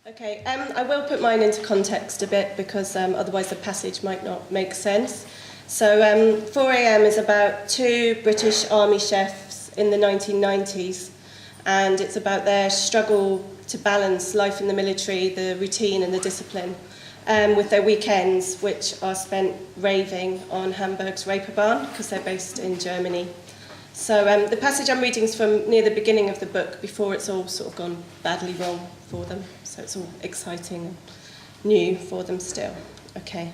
Okay, I will put mine into context a bit because otherwise the passage might not make sense. So 4 a.m. is about two British army chefs in the 1990s, and it's about their struggle to balance life in the military, the routine and the discipline, with their weekends, which are spent raving on Hamburg's Reeperbahn because they're based in Germany. So the passage I'm reading is from near the beginning of the book, before it's all sort of gone badly wrong for them. So it's all exciting and new for them still. Okay.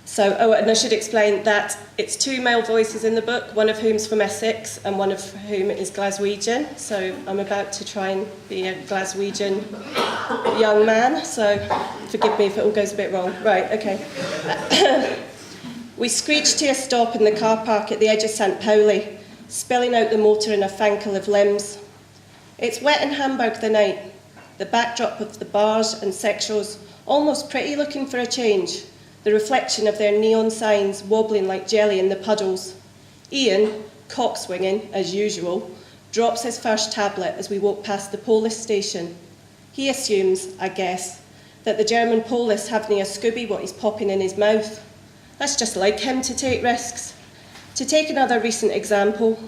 So, and I should explain that it's two male voices in the book, one of whom's from Essex and one of whom is Glaswegian. So I'm about to try and be a Glaswegian young man, so forgive me if it all goes a bit wrong. Right, okay. We screeched to a stop in the car park at the edge of St. Pauli, spilling out the motor in a fankle of limbs. It's wet in Hamburg the night, the backdrop of the bars and sex shows almost pretty looking for a change, the reflection of their neon signs wobbling like jelly in the puddles. Ian, cock-swinging, as usual, drops his first tablet as we walk past the police station. He assumes, I guess, that the German police haven't a Scooby what he's popping in his mouth. That's just like him to take risks. To take another recent example,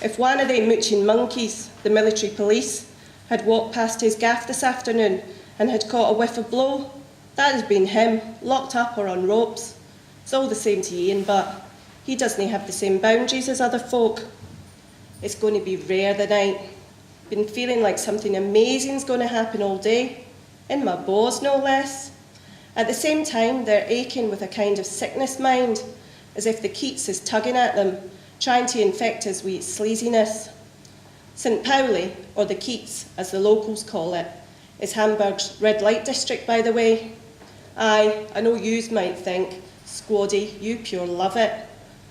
if one of them mooching monkeys, the military police, had walked past his gaff this afternoon and had caught a whiff of blow, that has been him, locked up or on ropes. It's all the same to Ian, but he doesn't have the same boundaries as other folk. It's going to be rare the night. Been feeling like something amazing's going to happen all day, in my balls no less. At the same time, they're aching with a kind of sickness mind, as if the Keats is tugging at them, trying to infect us with sleaziness. St. Pauli, or the Keats, as the locals call it, is Hamburg's red light district, by the way. Aye, I know yous might think, Squaddy, you pure love it.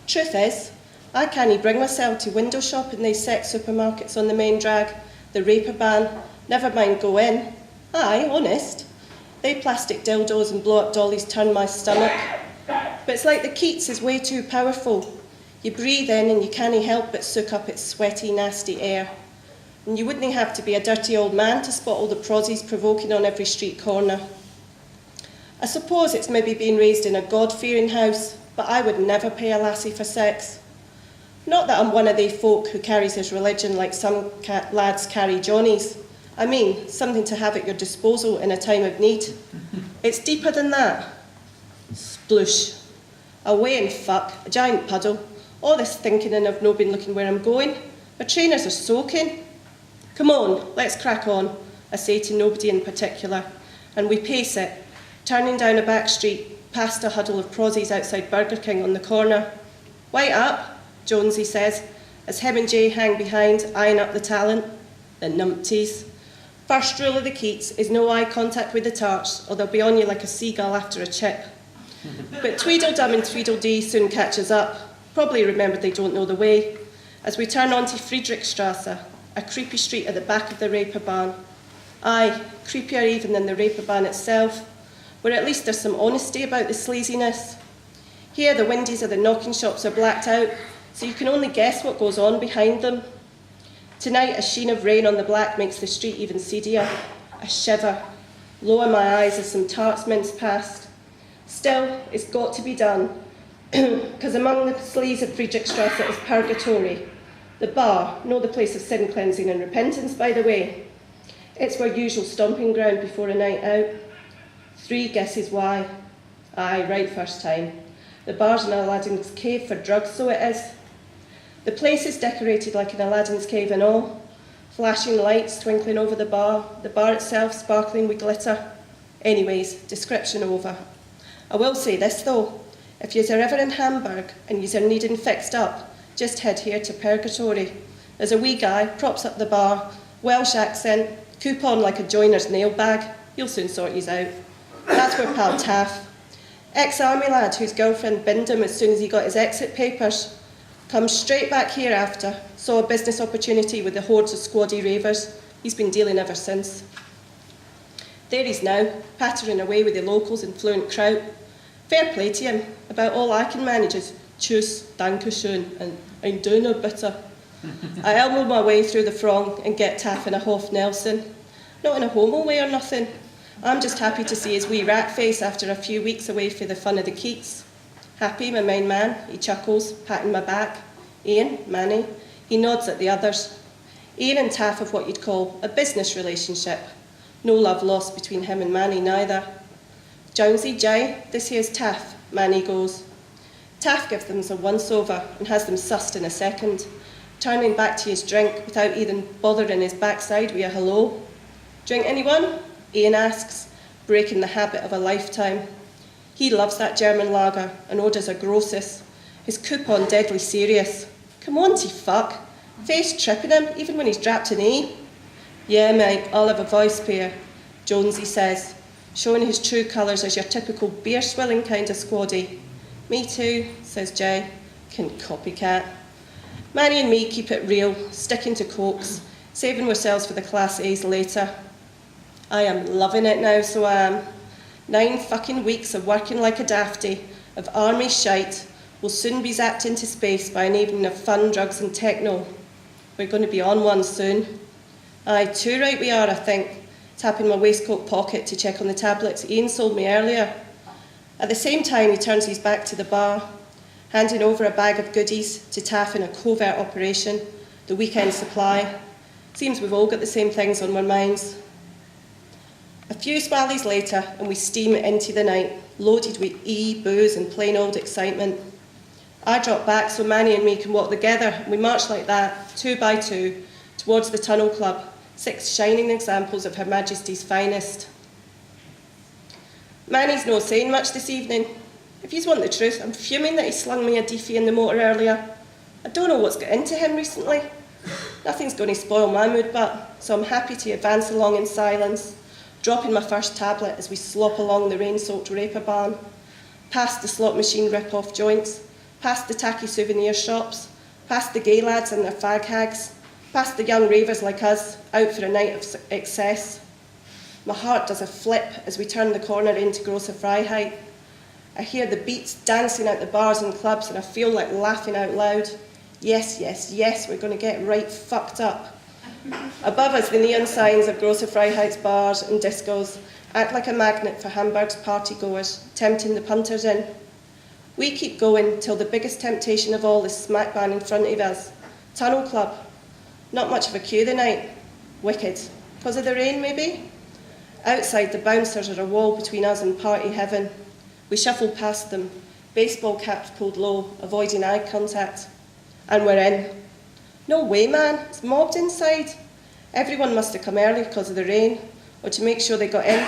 Truth is, I can't bring myself to window shop in these sex supermarkets on the main drag, the Reeperbahn, never mind go in. Aye, honest. They plastic dildos and blow-up dollies turn my stomach. But it's like the Keats is way too powerful. You breathe in and you can't help but soak up its sweaty, nasty air. And you wouldn't have to be a dirty old man to spot all the prosies provoking on every street corner. I suppose it's maybe being raised in a God-fearing house, but I would never pay a lassie for sex. Not that I'm one of they folk who carries his religion like some lads carry Johnny's. I mean, something to have at your disposal in a time of need. It's deeper than that. Sploosh. Away and fuck, a giant puddle. All this thinking and I've no been looking where I'm going. My trainers are soaking. Come on, let's crack on, I say to nobody in particular, and we pace it, turning down a back street, past a huddle of prosies outside Burger King on the corner. Wait up, Jonesy says, as him and Jay hang behind, eyeing up the talent. The numpties. First rule of the Keats is no eye contact with the tarts, or they'll be on you like a seagull after a chip. But Tweedledum and Tweedledee soon catches up, probably remember they don't know the way, as we turn onto Friedrichstrasse, a creepy street at the back of the Reeperbahn. Aye, creepier even than the Reeperbahn itself, where at least there's some honesty about the sleaziness. Here the windies of the knocking shops are blacked out, so you can only guess what goes on behind them. Tonight a sheen of rain on the black makes the street even seedier. I shiver, lower my eyes as some tarts mince past. Still, it's got to be done, because among the sleaze of Friedrichstrasse is Purgatory, the bar, no the place of sin cleansing and repentance, by the way. It's our usual stomping ground before a night out. 3 guesses why. Aye, right first time. The bar's in Aladdin's cave for drugs, so it is. The place is decorated like an Aladdin's cave and all. Flashing lights twinkling over the bar itself sparkling with glitter. Anyways, description over. I will say this though, if yous are ever in Hamburg and yous are needing fixed up, just head here to Purgatory. There's a wee guy, props up the bar, Welsh accent, coupon like a joiner's nail bag. He'll soon sort yous out. That's where pal Taff, ex-army lad whose girlfriend binned him as soon as he got his exit papers, comes straight back here after, saw a business opportunity with the hordes of squaddy ravers. He's been dealing ever since. There he's now, pattering away with the locals and fluent kraut. Fair play to him. About all I can manage is tschüss, danke schön, and ein Döner bitte. I elbow my way through the throng and get Taff in a Hof Nelson. Not in a homo way or nothing, I'm just happy to see his wee rat face after a few weeks away for the fun of the Keats. Happy, my main man, he chuckles, patting my back. Ian, Manny, he nods at the others. Ian and Taff have what you'd call a business relationship. No love lost between him and Manny neither. Jonesy, Jay, this here's Taff, Manny goes. Taff gives them a once-over and has them sussed in a second, turning back to his drink without even bothering his backside with a hello. Drink anyone? Ian asks, breaking the habit of a lifetime. He loves that German lager and orders a grosses, his coupon deadly serious. Come on, fuck. Face tripping him, even when he's drapped an E. Yeah, mate, I'll have a voice pair, Jonesy says, showing his true colours as your typical beer-swilling kind of squaddy. Me too, says Jay. Can copycat. Manny and me keep it real, sticking to cokes, saving ourselves for the Class A's later. I am loving it now, so I am. 9 fucking weeks of working like a dafty, of army shite, will soon be zapped into space by an evening of fun, drugs and techno. We're going to be on one soon. Aye, too right we are, I think, tapping my waistcoat pocket to check on the tablets Ian sold me earlier. At the same time, he turns his back to the bar, handing over a bag of goodies to Taff in a covert operation, the weekend supply. Seems we've all got the same things on our minds. A few swallies later, and we steam into the night, loaded with booze and plain old excitement. I drop back so Manny and me can walk together, and we march like that, 2 by 2, towards the Tunnel Club, 6 shining examples of Her Majesty's finest. Manny's no saying much this evening. If you want the truth, I'm fuming that he slung me a deefy in the motor earlier. I don't know what's got into him recently. Nothing's going to spoil my mood, so I'm happy to advance along in silence, dropping my first tablet as we slop along the rain-soaked Raper Barn, past the slot machine rip-off joints, past the tacky souvenir shops, past the gay lads and their fag hags, past the young ravers like us, out for a night of excess. My heart does a flip as we turn the corner into Grosse Freiheit. I hear the beats dancing out the bars and clubs and I feel like laughing out loud. Yes, yes, yes, we're going to get right fucked up. Above us, the neon signs of Grosse Freiheit's bars and discos act like a magnet for Hamburg's partygoers, tempting the punters in. We keep going till the biggest temptation of all is smack bang in front of us. Tunnel Club. Not much of a queue the night. Wicked. Because of the rain, maybe? Outside, the bouncers are a wall between us and party heaven. We shuffle past them, baseball caps pulled low, avoiding eye contact. And we're in. No way, man. It's mobbed inside. Everyone must have come early because of the rain, or to make sure they got in.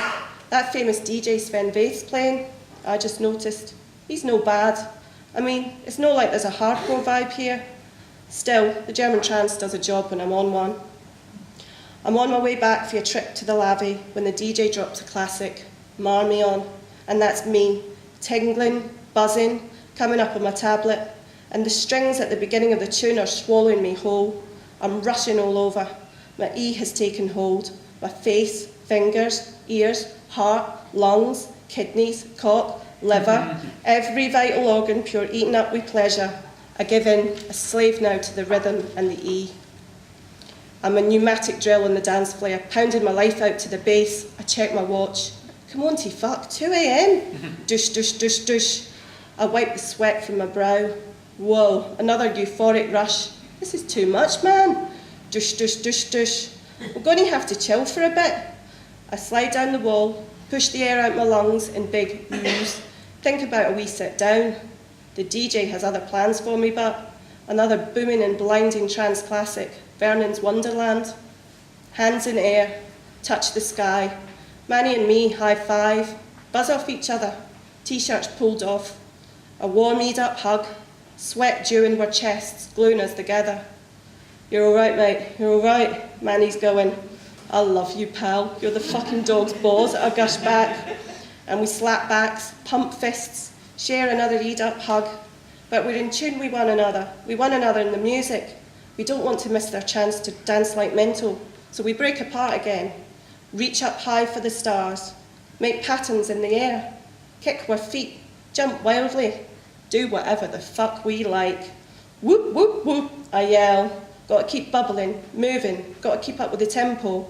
That famous DJ Sven Väth's playing. I just noticed. He's no bad. I mean, it's no like there's a hardcore vibe here. Still, the German trance does a job when I'm on one. I'm on my way back for a trip to the Lavie when the DJ drops a classic, Mar Me On, and that's me, tingling, buzzing, coming up on my tablet, and the strings at the beginning of the tune are swallowing me whole. I'm rushing all over. My E has taken hold. My face, fingers, ears, heart, lungs, kidneys, cock, liver, every vital organ pure eaten up with pleasure. I give in, a slave now to the rhythm and the E. I'm a pneumatic drill on the dance floor, pounding my life out to the bass. I check my watch. Come on, fuck, 2 a.m. Douche, douche, douche, douche. I wipe the sweat from my brow. Whoa, another euphoric rush. This is too much, man. Douche, douche, douche, douche. We're going to have to chill for a bit. I slide down the wall, push the air out my lungs in big oohs, think about a wee sit down. The DJ has other plans for me, but another booming and blinding trance classic, Vernon's Wonderland. Hands in air, touch the sky. Manny and me high five, buzz off each other, t-shirts pulled off. A warm-eed up hug, sweat dewing our chests, gluing us together. You're all right, mate, you're all right. Manny's going, I love you, pal. You're the fucking dog's balls at our gush back. And we slap backs, pump fists, share another eat-up hug. But we're in tune with one another in the music. We don't want to miss their chance to dance like mental, so we break apart again. Reach up high for the stars, make patterns in the air, kick our feet, jump wildly, do whatever the fuck we like. Whoop, whoop, whoop, I yell. Got to keep bubbling, moving, got to keep up with the tempo.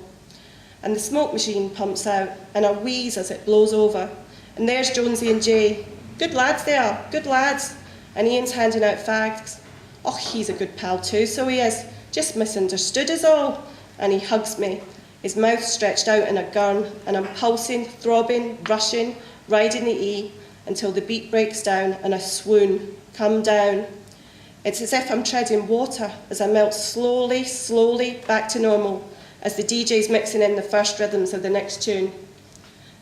and the smoke machine pumps out, and I wheeze as it blows over. And there's Jonesy and Jay. Good lads they are, good lads. And Ian's handing out fags. Oh, he's a good pal too, so he is. Just misunderstood us all. And he hugs me, his mouth stretched out in a gurn, and I'm pulsing, throbbing, rushing, riding the E, until the beat breaks down and I swoon, come down. It's as if I'm treading water as I melt slowly, slowly back to normal as the DJ's mixing in the first rhythms of the next tune.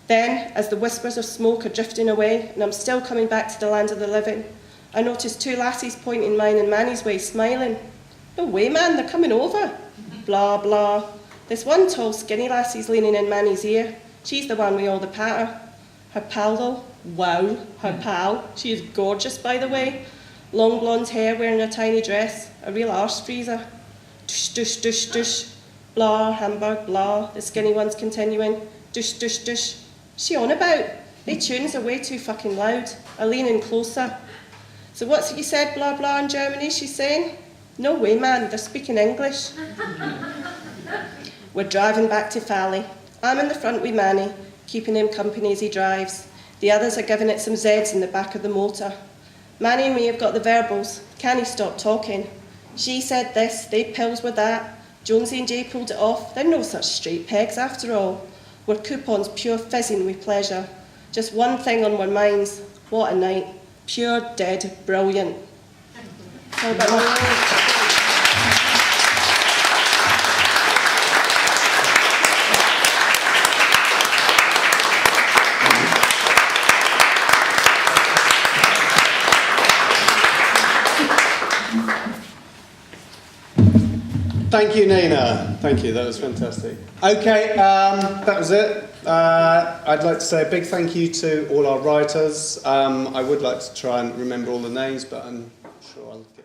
Then, as the whispers of smoke are drifting away and I'm still coming back to the land of the living, I notice two lassies pointing mine and Manny's way, smiling. No way, man, they're coming over. Blah, blah. This one tall, skinny lassie's leaning in Manny's ear. She's the one with all the patter. Her pal, though, wow, her pal. She is gorgeous, by the way. Long blonde hair, wearing a tiny dress, a real arse freezer. Dush, dush, dush, dush. Blah, Hamburg, blah. The skinny one's continuing. Dush, dush, dush. She on about? They tunes are way too fucking loud. I lean in closer. So what's it you said, blah, blah, in Germany, she's saying? No way, man, they're speaking English. We're driving back to Fally. I'm in the front with Manny, keeping him company as he drives. The others are giving it some Zeds in the back of the motor. Manny and me have got the verbals. Can he stop talking? She said this, they pills with that. Jonesy and Jay pulled it off. They're no such straight pegs after all. We're coupons pure fizzing with pleasure. Just one thing on our minds. What a night. Pure, dead, brilliant. How about that? Thank you, Nina. Thank you, that was fantastic. Okay, that was it. I'd like to say a big thank you to all our writers. I would like to try and remember all the names, but I'm sure I'll get